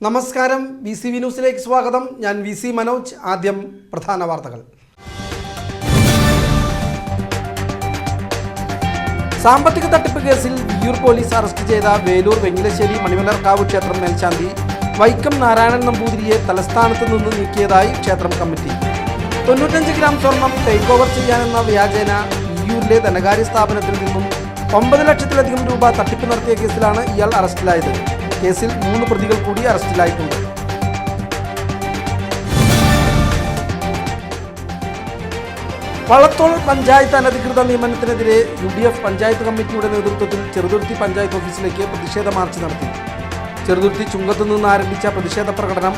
നമസ്കാരം, VCV ന്യൂസിലേക്ക് സ്വാഗതം. ഞാൻ VC മനോജ്. ആദ്യം പ്രധാന വാർത്തകൾ. സാമ്പത്തിക തട്ടിപ്പ് കേസിൽ വിയ്യൂർ പോലീസ് അറസ്റ്റ് ചെയ്ത വേലൂർ വെങ്ങിലശ്ശേരി മണിമലർക്കാവ് ക്ഷേത്രം മേൽശാന്തി വൈക്കം നാരായണൻ നമ്പൂതിരിയെ തലസ്ഥാനത്ത് നിന്ന് നീക്കിയതായി ക്ഷേത്രം കമ്മിറ്റി. 95 ഗ്രാം സ്വർണം ടേക്ക് ഓവർ ചെയ്യാനെന്ന വ്യാജേന വിയ്യൂരിലെ ധനകാര്യ സ്ഥാപനത്തിൽ നിന്നും 9 ലക്ഷത്തിലധികം രൂപ തട്ടിപ്പ് നടത്തിയ കേസിലാണ് ഇയാൾ അറസ്റ്റിലായത്. കേസിൽ 3 പ്രതികൾ കൂടി അറസ്റ്റിലായിട്ടുണ്ട്. വള്ളത്തോൾ പഞ്ചായത്ത് അനധികൃത നിയമനത്തിനെതിരെ UDF പഞ്ചായത്ത് കമ്മിറ്റിയുടെ നേതൃത്വത്തിൽ ചെറുതുരുത്തി പഞ്ചായത്ത് ഓഫീസിലേക്ക് പ്രതിഷേധ മാർച്ച് നടത്തി. ചെറുതുരുത്തി ചുങ്കത്തു നിന്ന് ആരംഭിച്ച പ്രതിഷേധ പ്രകടനം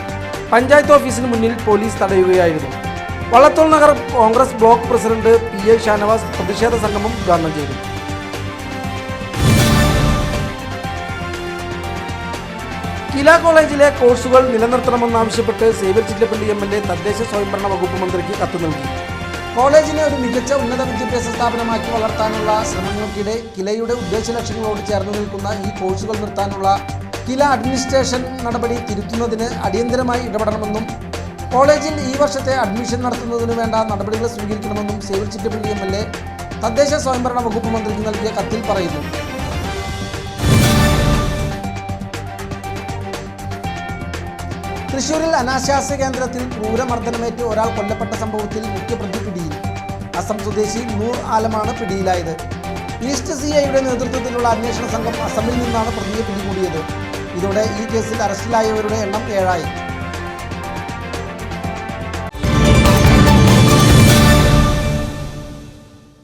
പഞ്ചായത്ത് ഓഫീസിന് മുന്നിൽ പോലീസ് തടയുകയായിരുന്നു. Vallathol Nagar Congress block president PA Shanavas പ്രതിഷേധ സംഗമം ഉദ്ഘാടനം ചെയ്തു. കില കോളേജിലെ കോഴ്സുകൾ നിലനിർത്തണമെന്നാവശ്യപ്പെട്ട് സേവ്യർ ചിറ്റലപ്പള്ളി MLA തദ്ദേശ സ്വയംഭരണ വകുപ്പ് മന്ത്രിക്ക് കത്ത് നൽകി. കോളേജിനെ ഒരു മികച്ച ഉന്നത വിദ്യാഭ്യാസ സ്ഥാപനമാക്കി വളർത്താനുള്ള ശ്രമങ്ങൾക്കിടെ കിലയുടെ ഉദ്ദേശ ലക്ഷ്യങ്ങളോട് ചേർന്ന് നിൽക്കുന്ന ഈ കോഴ്സുകൾ നിർത്താനുള്ള കില അഡ്മിനിസ്ട്രേഷൻ നടപടി തിരുത്തുന്നതിന് അടിയന്തരമായി ഇടപെടണമെന്നും കോളേജിൽ ഈ വർഷത്തെ അഡ്മിഷൻ നടത്തുന്നതിന് വേണ്ട നടപടികൾ സ്വീകരിക്കണമെന്നും സേവ്യർ ചിറ്റലപ്പള്ളി MLA തദ്ദേശ സ്വയംഭരണ വകുപ്പ് മന്ത്രിക്ക് നൽകിയ കത്തിൽ പറയുന്നു. തൃശൂരിൽ അനാശാസ്യ കേന്ദ്രത്തിൽ ക്രൂരമർദ്ദനമേറ്റ് ഒരാൾ കൊല്ലപ്പെട്ട സംഭവത്തിൽ മുഖ്യപ്രതി പിടിയിൽ. അസം സ്വദേശി നൂർ ആലമാണ് പിടിയിലായത്. ഈസ്റ്റ് CIയുടെ നേതൃത്വത്തിലുള്ള അന്വേഷണ സംഘം അസമിൽ നിന്നാണ് പ്രതിയെ പിടികൂടിയത്. ഇതോടെ ഈ കേസിൽ അറസ്റ്റിലായവരുടെ എണ്ണം 7 ആയി.